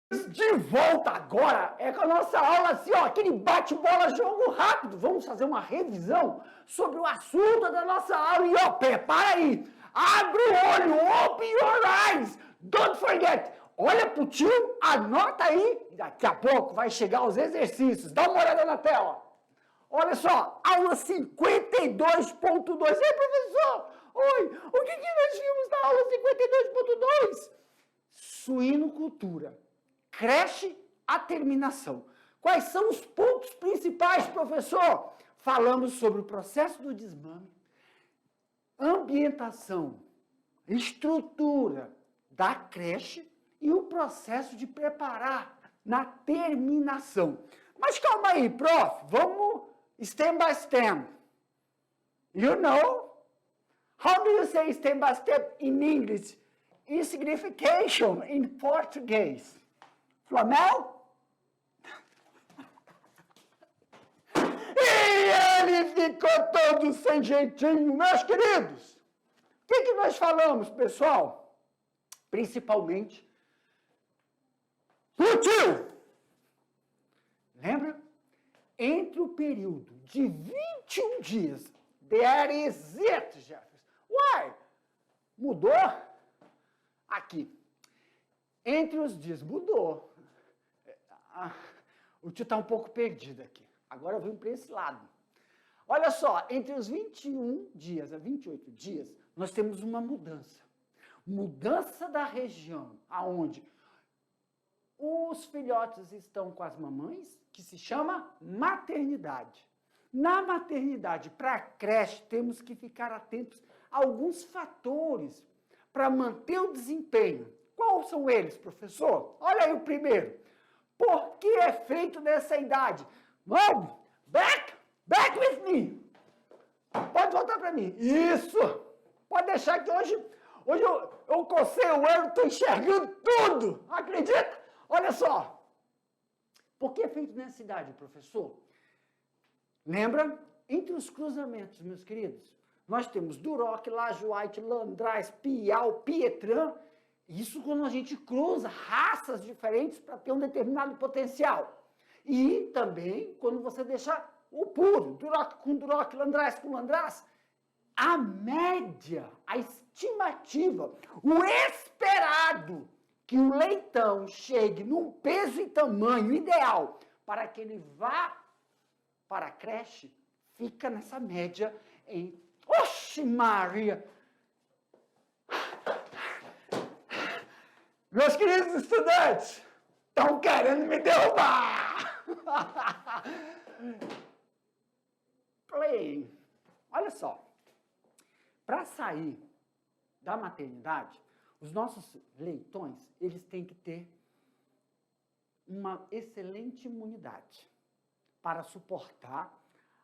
De volta agora é com a nossa aula assim, ó, aquele bate-bola, jogo rápido. Vamos fazer uma revisão sobre o assunto da nossa aula. E ó, prepara aí, abre o olho, open your eyes, don't forget. Olha pro tio, anota aí, e daqui a pouco vai chegar os exercícios. Dá uma olhada na tela. Olha só, aula 52.2. Ei, professor, oi, o que nós vimos na aula 52.2? Suinocultura. Creche a terminação. Quais são os pontos principais, professor? Falamos sobre o processo do desmame, ambientação, estrutura da creche e o processo de preparar na terminação. Mas calma aí, prof, vamos step by step. You know? How do you say step by step in English? Insignification in português. Flamel? E ele ficou todo sem jeitinho, meus queridos. O que nós falamos, pessoal? Principalmente o tio. Lembra? Entre o período de 21 dias, there is it, Jefferson. Why? Mudou? Aqui. Entre os dias, mudou. O tio está um pouco perdido aqui. Agora eu venho para esse lado. Olha só, entre os 21 dias a 28 dias, nós temos uma mudança. Mudança da região aonde os filhotes estão com as mamães, que se chama maternidade. Na maternidade, para a creche, temos que ficar atentos a alguns fatores para manter o desempenho. Quais são eles, professor? Olha aí o primeiro. Por que é feito nessa idade? Vamos, back with me. Pode voltar para mim. Isso. Pode deixar que hoje eu cocei o olho, estou enxergando tudo. Acredita? Olha só. Por que é feito nessa idade, professor? Lembra? Entre os cruzamentos, meus queridos, nós temos Duroc, Lajoie, Landrais, Piau, Pietran. Isso quando a gente cruza raças diferentes para ter um determinado potencial. E também quando você deixa o puro, Duroc com Duroc, Landrais com Landrais, a média, a estimativa, o esperado que o leitão chegue num peso e tamanho ideal para que ele vá para a creche, fica nessa média em... Oxe Maria! Meus queridos estudantes, estão querendo me derrubar! Playing. Olha só, para sair da maternidade, os nossos leitões, eles têm que ter uma excelente imunidade para suportar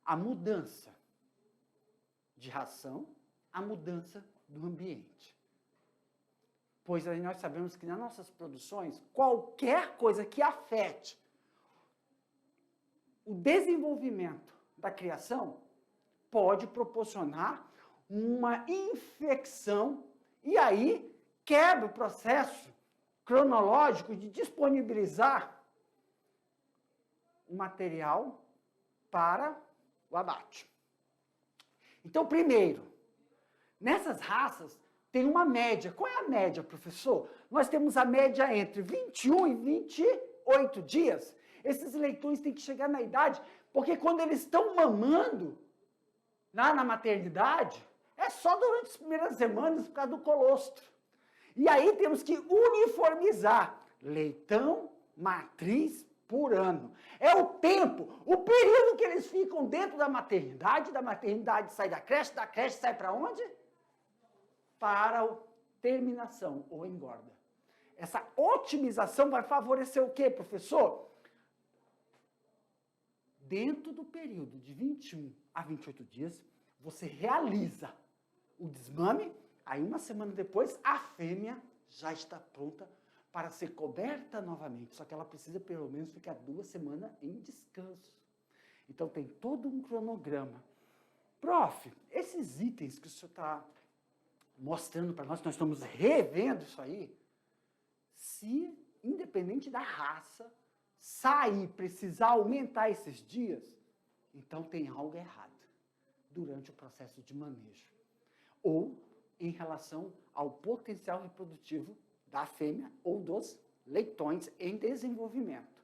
a mudança de ração, a mudança do ambiente. Pois aí nós sabemos que nas nossas produções, qualquer coisa que afete o desenvolvimento da criação pode proporcionar uma infecção e aí quebra o processo cronológico de disponibilizar o material para o abate. Então, primeiro, nessas raças, tem uma média. Qual é a média, professor? Nós temos a média entre 21 e 28 dias. Esses leitões têm que chegar na idade, porque quando eles estão mamando, lá na maternidade, é só durante as primeiras semanas por causa do colostro. E aí temos que uniformizar leitão, matriz por ano. É o tempo, o período que eles ficam dentro da maternidade sai da creche sai para onde? Para a terminação ou engorda. Essa otimização vai favorecer o quê, professor? Dentro do período de 21 a 28 dias, você realiza o desmame, aí uma semana depois, a fêmea já está pronta para ser coberta novamente, só que ela precisa pelo menos ficar 2 semanas em descanso. Então tem todo um cronograma. Prof, esses itens que o senhor está mostrando para nós estamos revendo isso aí, se independente da raça, sair, precisar aumentar esses dias, então tem algo errado durante o processo de manejo. Ou em relação ao potencial reprodutivo da fêmea ou dos leitões em desenvolvimento.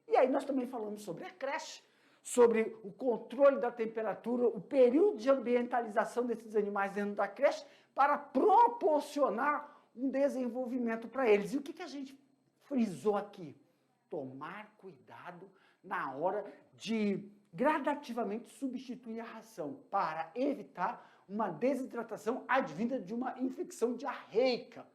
E aí nós também falamos sobre a creche, sobre o controle da temperatura, o período de ambientalização desses animais dentro da creche para proporcionar um desenvolvimento para eles. E o que a gente frisou aqui? Tomar cuidado na hora de gradativamente substituir a ração para evitar uma desidratação advinda de uma infecção diarreica,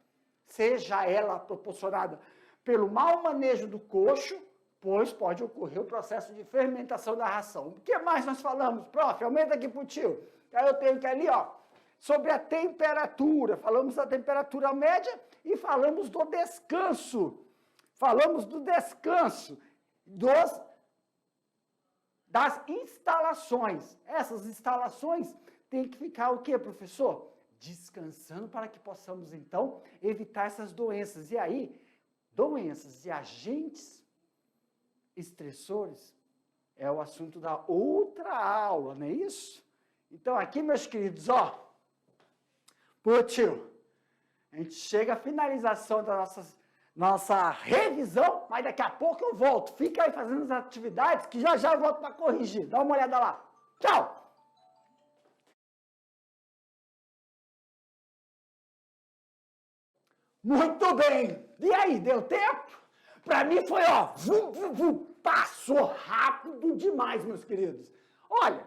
seja ela proporcionada pelo mau manejo do coxo, pois pode ocorrer o processo de fermentação da ração. O que mais nós falamos, prof? Aumenta aqui pro tio. Aí eu tenho que ali, ó, sobre a temperatura. Falamos da temperatura média e falamos do descanso. Falamos do descanso das instalações. Essas instalações têm que ficar o quê, professor? Descansando para que possamos, então, evitar essas doenças. E aí, doenças e agentes estressores é o assunto da outra aula, não é isso? Então, aqui, meus queridos, ó, pô, tio, a gente chega à finalização da nossa revisão, mas daqui a pouco eu volto. Fica aí fazendo as atividades que já eu volto para corrigir. Dá uma olhada lá. Tchau! Muito bem! E aí, deu tempo? Para mim foi, ó, passou rápido demais, meus queridos. Olha,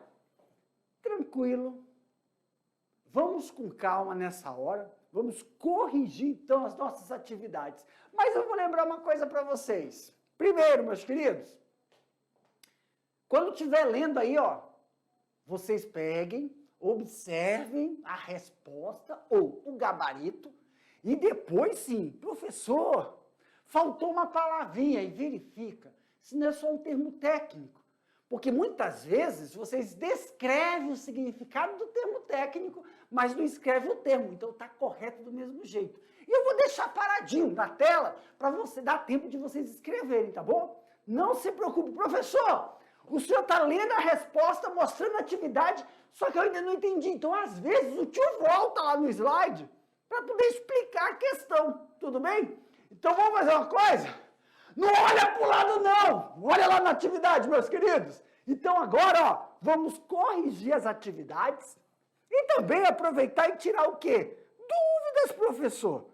tranquilo, vamos com calma nessa hora, vamos corrigir, então, as nossas atividades. Mas eu vou lembrar uma coisa para vocês. Primeiro, meus queridos, quando estiver lendo aí, ó, vocês peguem, observem a resposta ou o gabarito e depois, sim, professor, faltou uma palavrinha e verifica se não é só um termo técnico. Porque muitas vezes vocês descrevem o significado do termo técnico, mas não escrevem o termo. Então está correto do mesmo jeito. E eu vou deixar paradinho na tela para você dar tempo de vocês escreverem, tá bom? Não se preocupe, professor. O senhor está lendo a resposta, mostrando a atividade, só que eu ainda não entendi. Então, às vezes, o tio volta lá no slide para poder explicar a questão. Tudo bem? Então, vamos fazer uma coisa? Não olha para o lado, não! Olha lá na atividade, meus queridos! Então, agora, ó, vamos corrigir as atividades e também aproveitar e tirar o quê? Dúvidas, professor!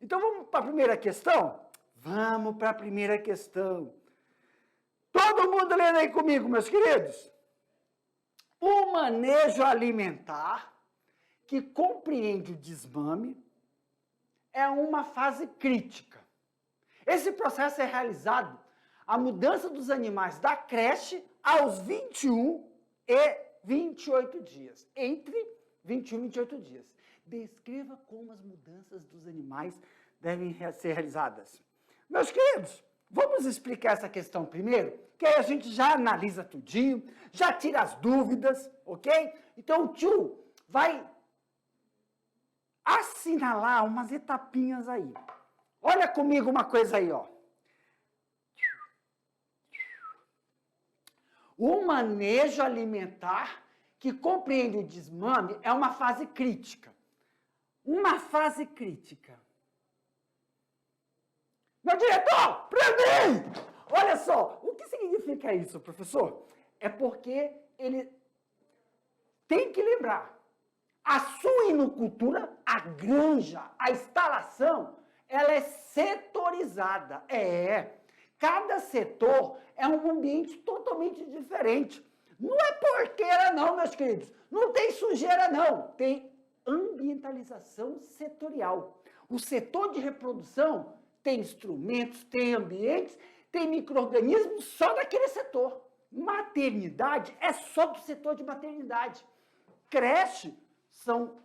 Então, vamos para a primeira questão? Vamos para a primeira questão. Todo mundo lendo aí comigo, meus queridos? O manejo alimentar que compreende o desmame é uma fase crítica. Esse processo é realizado a mudança dos animais da creche aos 21 e 28 dias. Entre 21 e 28 dias. Descreva como as mudanças dos animais devem ser realizadas. Meus queridos, vamos explicar essa questão primeiro, que aí a gente já analisa tudinho, já tira as dúvidas, ok? Então o tio vai assinalar umas etapinhas aí. Olha comigo uma coisa aí, ó. O manejo alimentar que compreende o desmame é uma fase crítica. Uma fase crítica. Meu diretor, prende! Olha só, o que significa isso, professor? É porque ele tem que lembrar, a suinocultura, a granja, a instalação, ela é setorizada. Cada setor é um ambiente totalmente diferente. Não é porqueira não, meus queridos. Não tem sujeira não. Tem ambientalização setorial. O setor de reprodução tem instrumentos, tem ambientes, tem micro-organismos só daquele setor. Maternidade é só do setor de maternidade. Creche são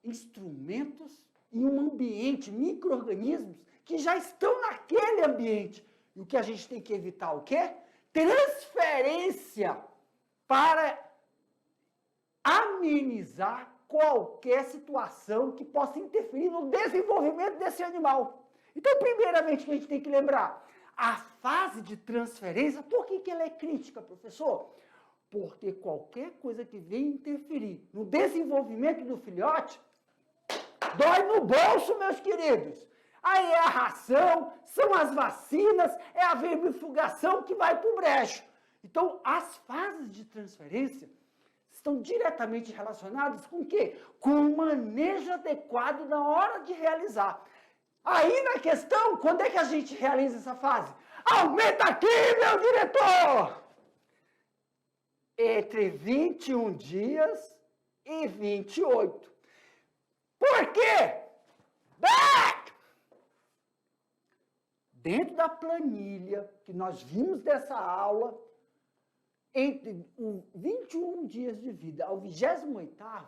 instrumentos e um ambiente, micro-organismos que já estão naquele ambiente. E o que a gente tem que evitar o quê? Transferência para amenizar qualquer situação que possa interferir no desenvolvimento desse animal. Então, primeiramente, o que a gente tem que lembrar, a fase de transferência, por que ela é crítica, professor? Porque qualquer coisa que venha interferir no desenvolvimento do filhote, dói no bolso, meus queridos. Aí é a ração, são as vacinas, é a vermifugação que vai para o brejo. Então, as fases de transferência estão diretamente relacionadas com o quê? Com o manejo adequado na hora de realizar. Aí na questão, quando é que a gente realiza essa fase? Aumenta aqui, meu diretor! Entre 21 dias e 28. Por quê? Dentro da planilha que nós vimos dessa aula, entre os 21 dias de vida ao 28º,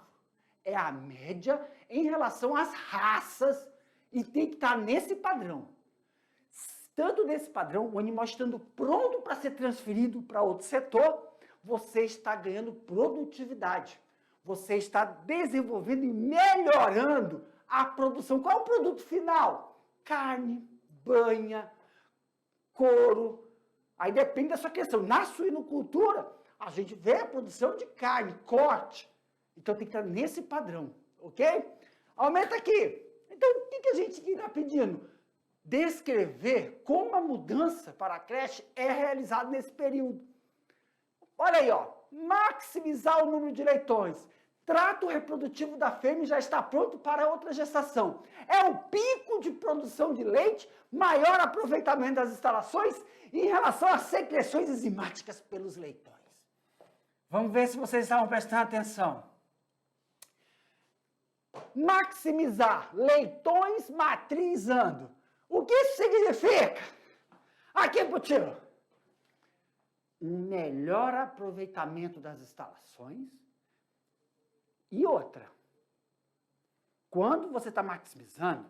é a média em relação às raças e tem que estar nesse padrão. Estando nesse padrão, o animal estando pronto para ser transferido para outro setor, você está ganhando produtividade. Você está desenvolvendo e melhorando a produção. Qual é o produto final? Carne, banha, couro. Aí depende da sua questão. Na suinocultura, a gente vê a produção de carne, corte. Então tem que estar nesse padrão, ok? Aumenta aqui. Então, o que a gente está pedindo? Descrever como a mudança para a creche é realizada nesse período. Olha aí, ó. Maximizar o número de leitões. Trato reprodutivo da fêmea já está pronto para outra gestação. É o pico de produção de leite, maior aproveitamento das instalações em relação às secreções enzimáticas pelos leitões. Vamos ver se vocês estavam prestando atenção. Maximizar leitões matrizando. O que isso significa? Aqui, Putinho. Um melhor aproveitamento das instalações. E outra, quando você está maximizando,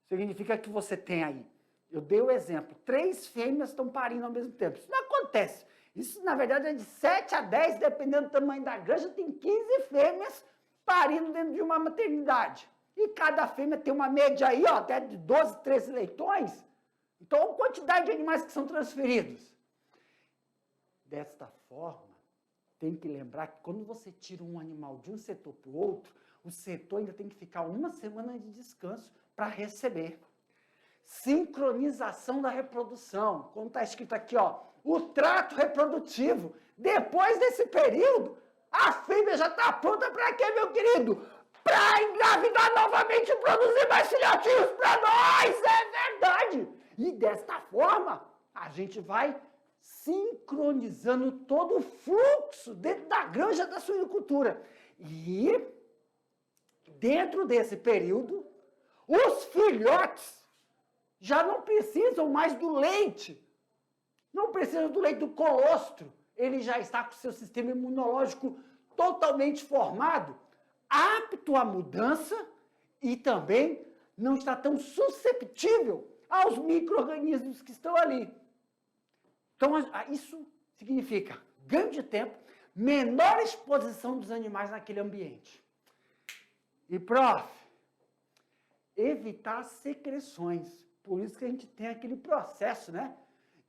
significa que você tem aí, eu dei o exemplo, 3 fêmeas estão parindo ao mesmo tempo. Isso não acontece. Isso, na verdade, é de 7 a 10, dependendo do tamanho da granja, tem 15 fêmeas parindo dentro de uma maternidade. E cada fêmea tem uma média aí, ó, até de 12, 13 leitões. Então, a quantidade de animais que são transferidos. Desta forma, tem que lembrar que quando você tira um animal de um setor para o outro, o setor ainda tem que ficar 1 semana de descanso para receber. Sincronização da reprodução. Como está escrito aqui, ó, o trato reprodutivo. Depois desse período, a fêmea já está pronta para quê, meu querido? Para engravidar novamente e produzir mais filhotinhos para nós. É verdade. E desta forma, a gente vai sincronizando todo o fluxo dentro da granja da suinocultura. E, dentro desse período, os filhotes já não precisam mais do leite. Não precisam do leite do colostro. Ele já está com o seu sistema imunológico totalmente formado, apto à mudança e também não está tão susceptível aos micro-organismos que estão ali. Então, isso significa ganho de tempo, menor exposição dos animais naquele ambiente. E, prof, evitar secreções. Por isso que a gente tem aquele processo, né,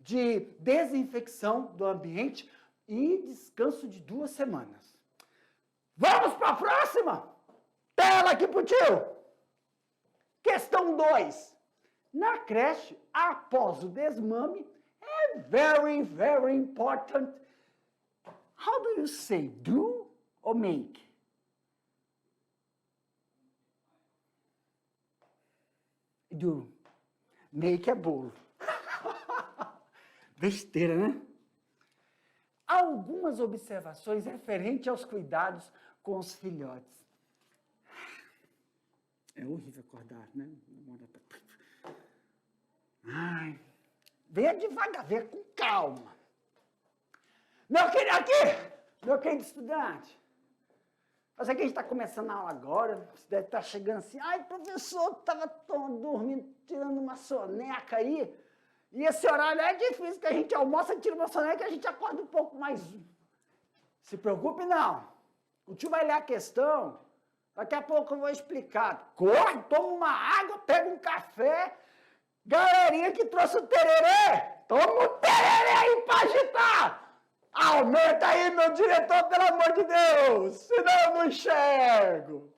de desinfecção do ambiente e descanso de 2 semanas. Vamos para a próxima? Tela aqui pro tio. Questão 2. Na creche, após o desmame, é very, very important. How do you say do or make? Do. Make é bolo. Besteira, né? Algumas observações referentes aos cuidados com os filhotes. É horrível acordar, né? Ai, venha devagar, venha com calma. Meu querido estudante, mas aqui a gente está começando a aula agora, você deve estar chegando assim, ai, professor, estava dormindo, tirando uma soneca aí, e esse horário é difícil, que a gente almoça, tira uma soneca e a gente acorda um pouco mais. Se preocupe não, o tio vai ler a questão, daqui a pouco eu vou explicar. Corre, toma uma água, pega um café Galerinha que trouxe o tererê, toma o tererê aí pra agitar. Aumenta aí, meu diretor, pelo amor de Deus, senão eu não enxergo.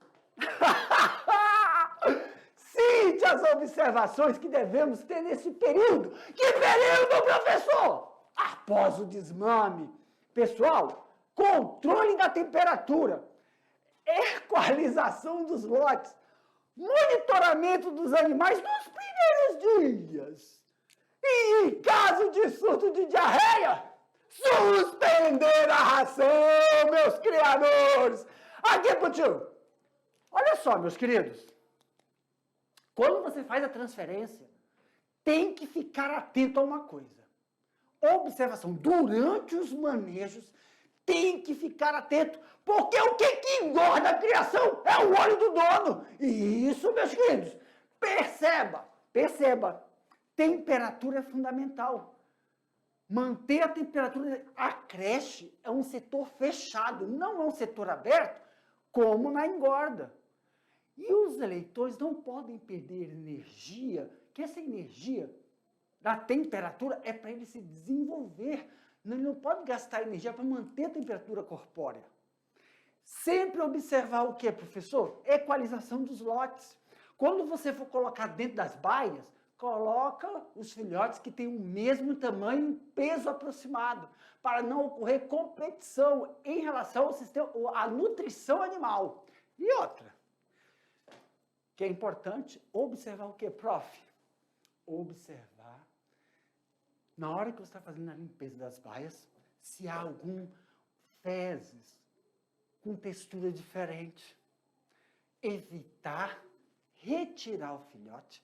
Cite as observações que devemos ter nesse período. Que período, professor? Após o desmame. Pessoal, controle da temperatura, equalização dos lotes, monitoramento dos animais nos primeiros dias. E em caso de surto de diarreia, suspender a ração, meus criadores. Aqui pro tio. Olha só, meus queridos. Quando você faz a transferência, tem que ficar atento a uma coisa. Observação. Durante os manejos, tem que ficar atento, porque o que engorda a criação é o olho do dono. E isso, meus queridos, perceba, temperatura é fundamental. Manter a temperatura, a creche é um setor fechado, não é um setor aberto, como na engorda. E os eleitores não podem perder energia, que essa energia da temperatura é para ele se desenvolver. Ele não pode gastar energia para manter a temperatura corpórea. Sempre observar o que, professor? Equalização dos lotes. Quando você for colocar dentro das baias, coloca os filhotes que têm o mesmo tamanho e peso aproximado, para não ocorrer competição em relação ao sistema, à nutrição animal. E outra, que é importante, observar o que, prof? Observar, na hora que você está fazendo a limpeza das baias, se há algum fezes com textura diferente. Evitar retirar o filhote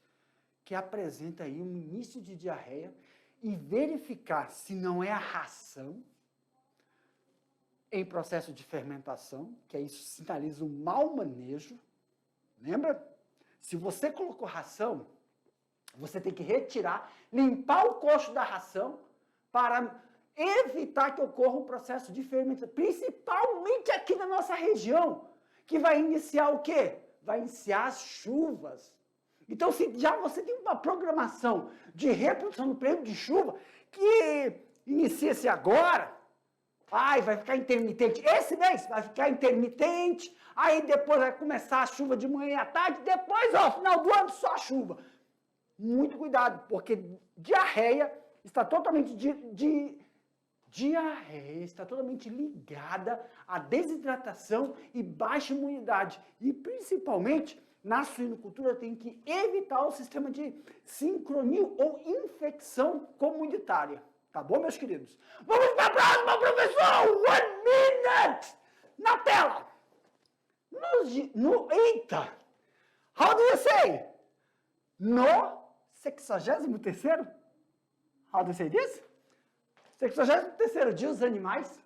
que apresenta aí um início de diarreia e verificar se não é a ração em processo de fermentação, que isso sinaliza um mau manejo. Lembra? Se você colocou ração, você tem que retirar, limpar o coxo da ração para evitar que ocorra um processo de fermentação, principalmente aqui na nossa região, que vai iniciar o quê? Vai iniciar as chuvas. Então, se já você tem uma programação de reprodução no período de chuva, que inicia-se agora, vai ficar intermitente. Esse mês vai ficar intermitente, aí depois vai começar a chuva de manhã e à tarde, depois, ao final do ano, só chuva. Muito cuidado, porque diarreia está totalmente diarreia está totalmente ligada à desidratação e baixa imunidade. E, principalmente, na suinocultura, tem que evitar o sistema de sincronia ou infecção comunitária. Tá bom, meus queridos? Vamos para a próxima, professor! 1 minute! Na tela! Eita! How do you say? No 63º? How do you say this? 63º dia, os animais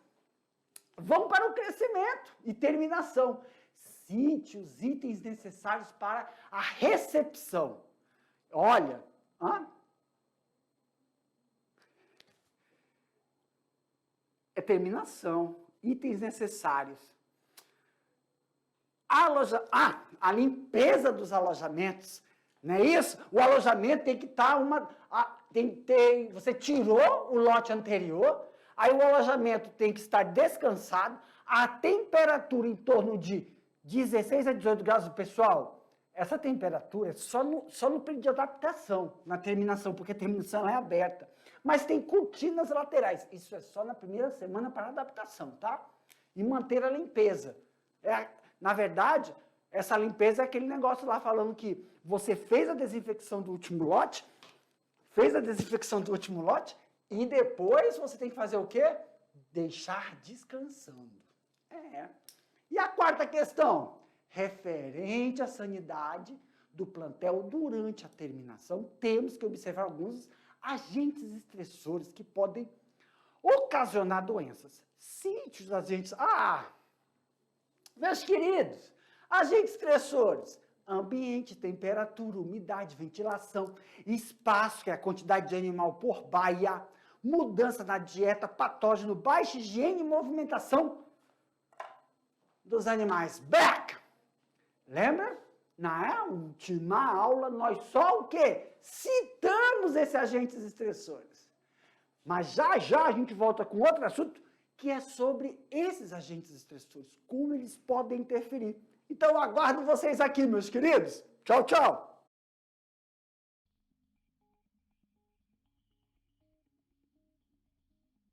vão para o crescimento e terminação. Cite os itens necessários para a recepção. Olha, é terminação, itens necessários. A limpeza dos alojamentos, não é isso? O alojamento tem que estar você tirou o lote anterior, aí o alojamento tem que estar descansado, a temperatura em torno de 16 a 18 graus. Pessoal, essa temperatura é só no período de adaptação, na terminação, porque a terminação é aberta. Mas tem cortinas laterais, isso é só na primeira semana para adaptação, tá? E manter a limpeza. Na verdade, essa limpeza é aquele negócio lá falando que você fez a desinfecção do último lote, e depois você tem que fazer o quê? Deixar descansando. E a quarta questão, referente à sanidade do plantel durante a terminação, temos que observar alguns agentes estressores que podem ocasionar doenças. Cite os agentes. Meus queridos, agentes estressores. Ambiente, temperatura, umidade, ventilação, espaço, que é a quantidade de animal por baia, mudança na dieta, patógeno, baixa higiene e movimentação dos animais. Back! Lembra? Na última aula, nós só o quê? Citamos esses agentes estressores. Mas já já a gente volta com outro assunto, que é sobre esses agentes estressores, como eles podem interferir. Então, eu aguardo vocês aqui, meus queridos. Tchau, tchau!